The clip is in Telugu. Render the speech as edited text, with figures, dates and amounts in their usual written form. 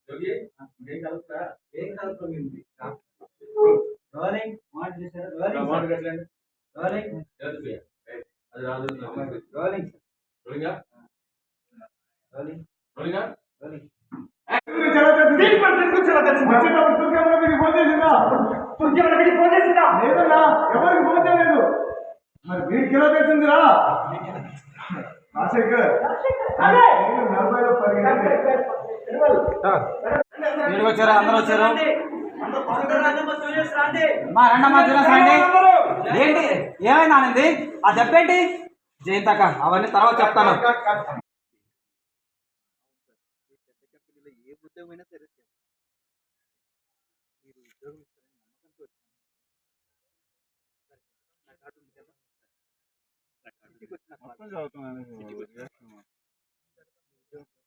योगी ఏం కలుపుతా ఏం కలుపుతుంది రోలింగ్ మాట చేశారు రోలింగ్ మాట కట్టండి రోలింగ్ జల్ది అది రాదు rolling rolling rolling rolling rolling speed per తిరుగు చలా దర్శి వచ్చేటప్పుడు తుర్కేమనకి ఫోన్ చేసిందా తుర్కేమనకి ఫోన్ చేసిందా లేదన్నా ఎవరికి ఫోన్ చేయలేదు మరి వీడికి ఎలా తెలిసిందిరా రాజశేఖర్ అరే 40లో పరిగెత్తారు వీడికి వచ్చారా అందరూ వచ్చారు మా రెండమ్మా జూనియర్స్ రండి ఏంటి ఏమైంది ఆనంది ఆ దెబ్బేంటి జయంతక అవన్నీ తర్వాత చెప్తాను ఏ ఉద్యోగమైనా సరే మీరు ఉద్యోగం ఇస్తారని నమ్మకంతో వచ్చాను ఇంటికి వచ్చిన